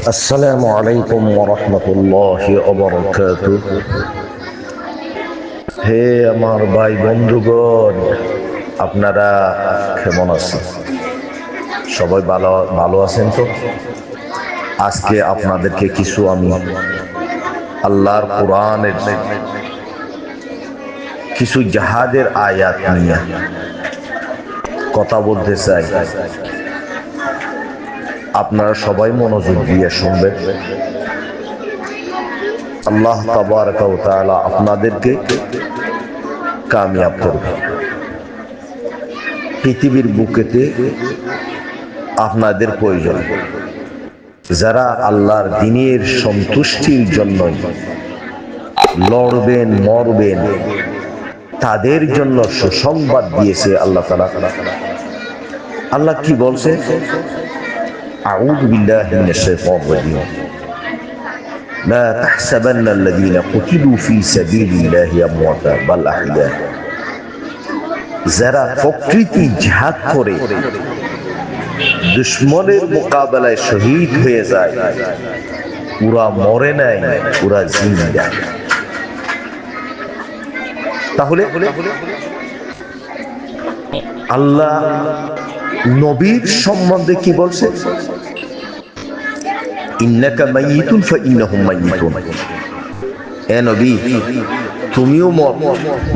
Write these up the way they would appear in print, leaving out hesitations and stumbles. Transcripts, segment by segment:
আসসালামু আলাইকুম ওয়া রাহমাতুল্লাহি ওয়া বারাকাতুহু। হে আমার ভাই বন্ধুগণ, আপনারা কেমন আছেন? সবাই ভালো ভালো আছেন তো? আজকে আপনাদেরকে কিছু আমি আল্লাহর কোরআনের কিছু জিহাদের আয়াত নিয়ে কথা বলতে চাই। আপনারা সবাই মনোযোগ দিয়ে শুনবেন। আল্লাহ তাবারক ওয়া তাআলা আপনাদেরকে কামিয়াব করবে। পৃথিবীর বুকেতে আপনাদের প্রয়োজন, যারা আল্লাহর দ্বীনের সন্তুষ্টির জন্য লড়বেন মরবেন, তাদের জন্য সুসংবাদ দিয়েছে আল্লাহ তাআলা। আল্লাহ কি বলছে? আউযু বিল্লাহি মিনাশ শাইতানির রাজীম। লা তাহসাবান্নাল্লাযীনা কুতিলু ফী সাবিলিল্লাহি আমওয়াতা বাল আহইয়া। যারা প্রকৃতি জিহাদ করে দুশমনের মোকাবেলায় শহীদ হয়ে যায়, ওরা মরে নাই, ওরা জিন্দা। তাহলে আল্লাহ নবীর সম্বন্ধে কি বলছে? ইন্নাকা মাইয়িতুন ফাইন্নাহুম মাইয়িতুন। এ নবী, তুমিও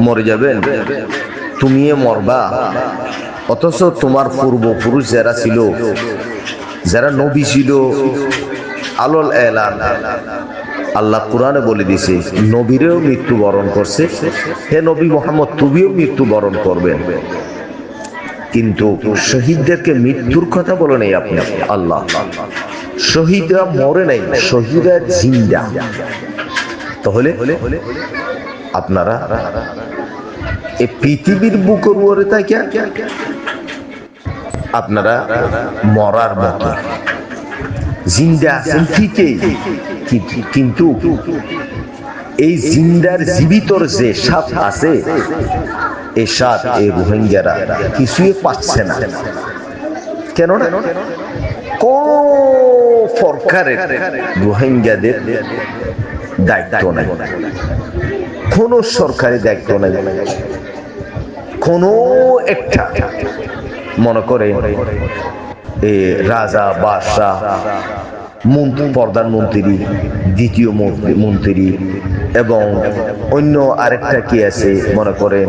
মরে যাবেন, তুমিও মরবা। অথচ তোমার পূর্বপুরুষ যারা ছিল, যারা নবী ছিল, আলোল এলান আল্লাহ কোরআনে বলে দিয়েছে, নবীরেও মৃত্যুবরণ করছে। হে নবী মুহাম্মদ, তুমিও মৃত্যুবরণ করবেন। কিন্তু শহীদদেরকে মৃত্যুর কথা বলে নেই আপনি। আল্লাহ, শহীদরা মরে নাই, শহীদরা জিন্দা। তাহলে আপনারা এই পৃথিবীর বুকের উপরে থাকে আপনারা মরার মতো জিন্দা আছেন ঠিকই, কিন্তু এই জিন্দার জীবিতর যে স্বাদ আছে, এই স্বাদ এই রোহিঙ্গারা কিছুই পাচ্ছে না। কেন না? কোন সরকারের রোহিঙ্গাদের দায়িত্ব নাই, কোন সরকারি দায়িত্ব নাই। কোন একটা মনে করে রাজা বাদশাহ, প্রধানমন্ত্রী, দ্বিতীয় মন্ত্রী এবং অন্য আরেকটা কি আছে, মনে করেন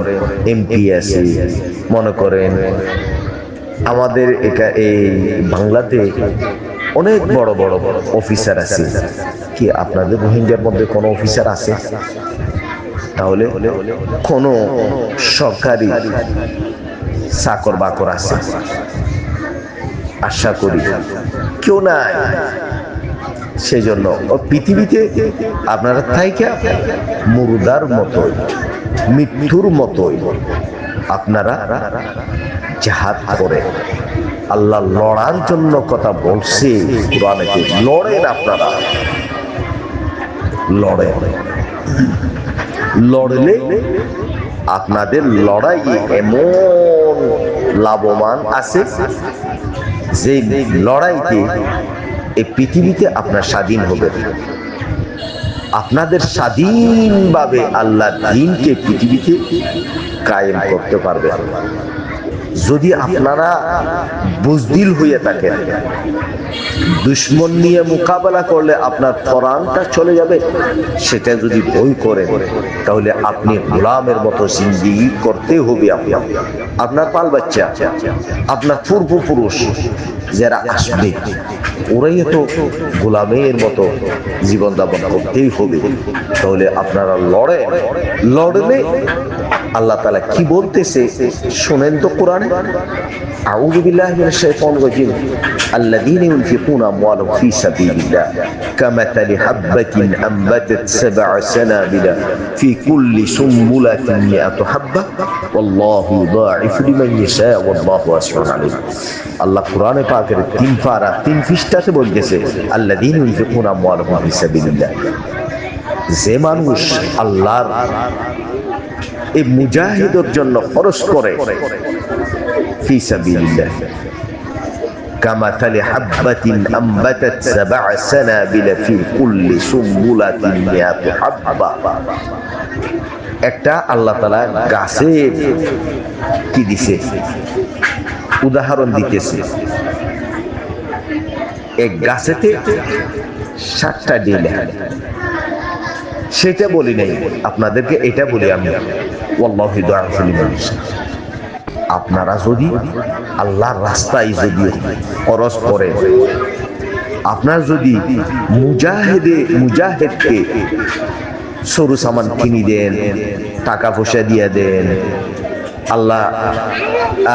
এমপি আছে, মনে করেন আমাদের এই বাংলাতে অনেক বড় বড় অফিসার আছে। কি আপনাদের রোহিঙ্গার মধ্যে কোনো অফিসার আছে? তাহলে কোন সরকারি চাকর বাকর আছে? আশা করি কেউ নাই। সেই জন্য পৃথিবীতে আপনারা থাইকা মুর্দার মতো, মৃত্যুর মতো আপনারা জিহাদ করে আল্লাহ লড়ার জন্য কথা বলছে কোরআনে। লড়েন আপনারা, লড়েন। লড়লে আপনাদের লড়াই এমন লাভবান আছে যে লড়াইতে এই পৃথিবীতে আপনার স্বাধীন হবে। আপনাদের স্বাধীনভাবে আল্লাহর দ্বীনকে পৃথিবীতে কায়েম করতে পারবে। যদি আপনারা বুজদিল হয়ে থাকেন, দুশমন নিয়ে মোকাবেলা করলে আপনার পরাণটা চলে যাবে, সেটা যদি ভয় করেন, তাহলে আপনি গোলামের মতো জিন্দেগি করতে হবে। আপনার পাল বাচ্চা, আপনার পূর্বপুরুষ যারা আসবে, ওরাই তো গোলামের মতো জীবন যাপন করতেই হবে। তাহলে আপনারা লড়লে আল্লাহ তাআলা কি বলতেছে শুনেন তো কোরআনে। আউযু বিল্লাহি মিনাশ শাইতানির রাজীম। আল্লাযীনা ইউনফিকুনা আমওয়ালাহুম ফী সাবিলিল্লাহ কামাতালি হাববাতিন আনবাতাত সাবআ সানাবিলা ফী কুল্লি সুম্বুলাতিন মিআতু হাব্বা ওয়াল্লাহু ইউদাঈফু লিমান ইয়াশা ওয়াল্লাহু ওয়াসিউন আলীম। আল্লাহ কোরআনে পাকের 3 পারা 3 পৃষ্ঠাতে বলতেছে, আল্লাযীনা ইউনফিকুনা আমওয়ালাহুম ফী সাবিলিল্লাহ। যে মানুষ আল্লাহর এই মুজাহিদের জন্য খরচ করে ফি সাবিলিল্লাহ কামাথালি হাব্বাতিন আম্বাতাত সাবআ সানাবিলা ফি কুল্লি সুম্বুলাতিন মিয়াতু হাব্বা। একটা আল্লাহ তাআলা গাছের কি দিছে উদাহরণ দিতেছে। এক গাছেতে 7টা ডিম, সেটা বলি নাই আপনাদেরকে, এটা বলি আমি ওয়াল্লাহু দুআফুল লিমান। আপনারা যদি আল্লাহর রাস্তায় যদি খরচ করেন, আপনার যদি মুজাহিদকে সরু সামান কিনে দেন, টাকা পয়সা দিয়ে দেন আল্লাহ,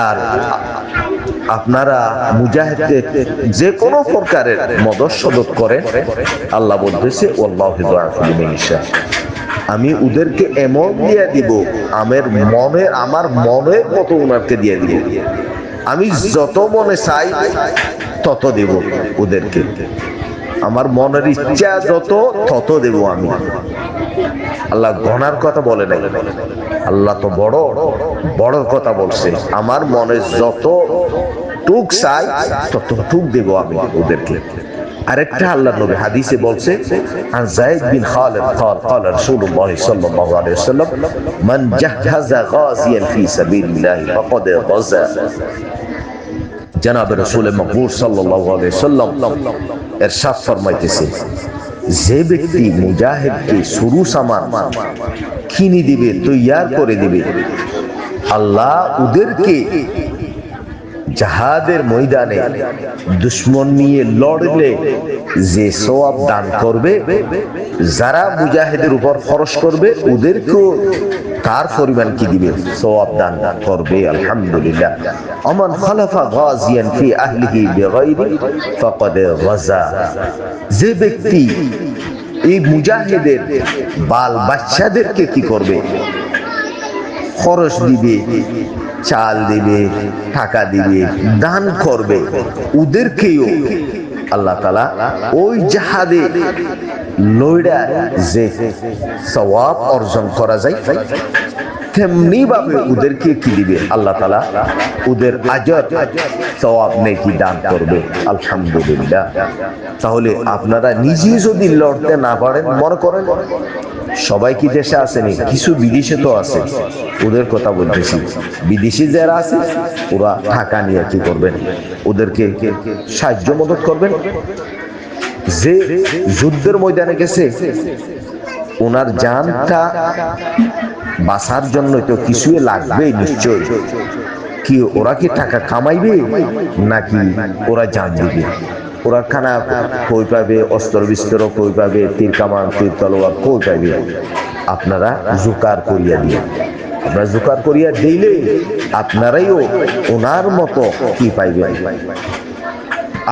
আর আপনারা মুজাহিদকে যে কোনো প্রকারের মদদ সদত করেন, আল্লাহ বলতেছে ওয়াল্লাহু দুআফুল লিমান। আমি ওদেরকে এমন দিয়ে দিব, আমার মনের মতো ওনাকে দিয়ে দিব। আমি যত মনে চাই তত দেব ওদেরকে, আমার মনের ইচ্ছা যত তত দেব আমি। আল্লাহ গণার কথা বলে নাই, আল্লাহ তো বড় বড় কথা বলছে। আমার মনে যত টুক চাই তত টুক দেব আমি ওদেরকে। আরেকটা আল্লাহর নবী হাদিসে বলছে, আন যায়েদ বিন খালিদ قال قال رسول الله صلى الله عليه وسلم من جهز غازيا في سبيل الله فقد غزا। জনাব রাসূল মকবুল সাল্লাল্লাহু আলাইহি ওয়াসাল্লাম ইরশাদ ফরমাইতেছে, যে ব্যক্তি মুজাহিদকে শুরু সামান কিনে দিবে, তৈয়ার করে দিবে, আল্লাহ ওদেরকে জাহাদের ময়দানে দুশ্মন নিয়ে লড়লে যে সওয়াব দান করবে, যারা মুজাহিদের উপর খরচ করবে ওদেরকেও তার পরিমাণ কি দিবে, সওয়াব দান করবে। আলহামদুলিল্লাহ। আমান খালাফা গাজিয়ান ফি আহলিহি বিগাইরি ফাকাদ গাজা। যে ব্যক্তি এই মুজাহিদের বাল বাচ্চাদেরকে কি করবে, খরচ দিবে, চাল দিবে, টাকা দিবে, দান করবে, ওদেরকেও আল্লাহ তাআলা ওই জিহাদে লইড়া যে সওয়াব অর্জন করা যায়, তেমনি ভাবে ওদেরকে কি দিবে, আল্লাহ তাআলা ওদের আজর সওয়াব নেকি দান করবে। আলহামদুলিল্লাহ। তাহলে আপনারা নিজে যদি লড়তে না পারেন, মনে করেন সবাই কি দেশে আসেনি, কিছু বিদেশে তো আছে, ওদের কথা বলতেছি। বিদেশি যারা আছে ওরা টাকা নিয়ে কি করবেন, ওদেরকে সাহায্য মদত করবেন। যে যুদ্ধের ময়দানে গেছে, ওনার জানটা বাঁচার জন্য তো কিছুই লাগবে নিশ্চয়। কি ওরা কি টাকা কামাইবে নাকি ওরা জান দিবে? ওরা খানা কই পাবে, অস্ত্র বিস্ত্র কই পাবে, তীর কামান তীর তলোয়ার কই পাবে? আপনারা জোগাড় করিয়া দিয়ে, আপনারা জোগাড় করিয়া দিলে আপনারাইও ওনার মতো কি পাইবেন,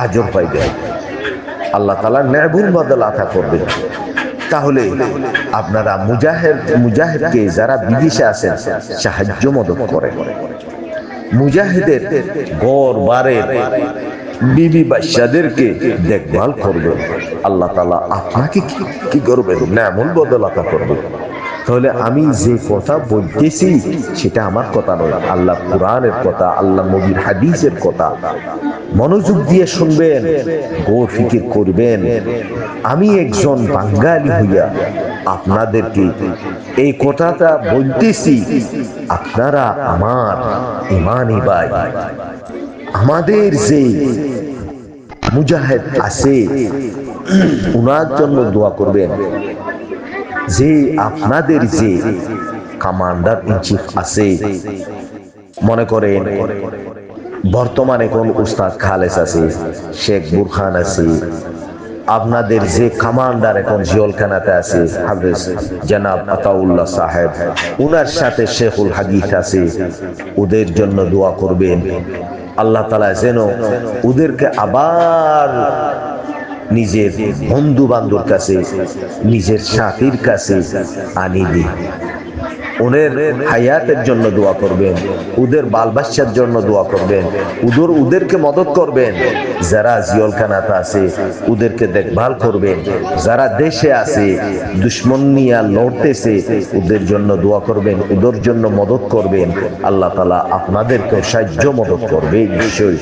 আজর পাইবেন। আল্লাহ তাআলা নেবুল বদল আতা করবেন। তাহলে আপনারা মুজাহিদকে যারা বিদেশে আছেন সাহায্য মদত করেন। মুজাহিদের ঘর বাড়ির বিবি বাচ্চাদেরকে দেখভাল করবে, আল্লাহ তাআলা আপনাকে কি করবেন, নেমুল বদল আতা করবেন। তাহলে আমি যে কথা বলতেছি সেটা আমার কথা নয়, আল্লাহ কোরআনের কথা, আল্লাহ নবীর হাদিসের কথা। মনোযোগ দিয়ে শুনবেন, গৌর ফিকির করবেন। আমি একজন বাঙালি হইয়া আপনাদেরকে এই কথাটা বলতেছি, আপনারা আমার ইমানি ভাই। আমাদের যে মুজাহিদ আছে ওনার জন্য দোয়া করবেন। যে আপনাদের যে কমান্ডার ইন চিফ আছে, মনে করেন বর্তমানে কোন উস্তাদ খালেস আছে, শেখ বুরহান আছে, আপনাদের যে কমান্ডার এখন জিওলখানাতে আছে হাফেজ জনাব আতাউল্লাহ সাহেব, ওনার সাথে শেখুল হাদিস আছে, ওদের জন্য দোয়া করবেন। আল্লাহ তাআলা যেন ওদেরকে আবার নিজের বন্ধু বান্ধব কাছে, নিজের সাথীর কাছে আনি দিন। ওদের হায়াতের জন্য দোয়া করবেন, ওদের বাল বাচ্চার জন্য দোয়া করবেন, ওদেরকে মদত করবেন। যারা জিয়লখানাতে আছে ওদেরকে দেখভাল করবেন, যারা দেশে আছে দুশ্মন নিয়ে লড়তেছে ওদের জন্য দোয়া করবেন, ওদের জন্য মদত করবেন। আল্লাহ তাআলা আপনাদেরকে সাহায্য মদত করবে নিশ্চয়ই।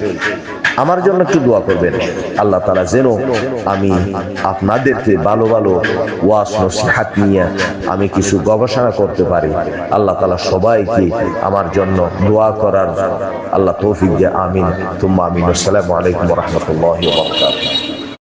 আমার জন্য একটু দোয়া করবেন, আল্লাহ তাআলা যেন আমি আপনাদেরকে ভালো ভালো ওয়াজ নসিহত নিয়ে আমি কিছু গবেষণা করতে পারি। আল্লাহ তাআলা সবাইকে আমার জন্য দোয়া করার আল্লাহ তৌফিক দিয়ে আমিন তুম্মা আমিন। আসসালামু আলাইকুম ওয়া রাহমাতুল্লাহি ওয়া বারাকাতুহু।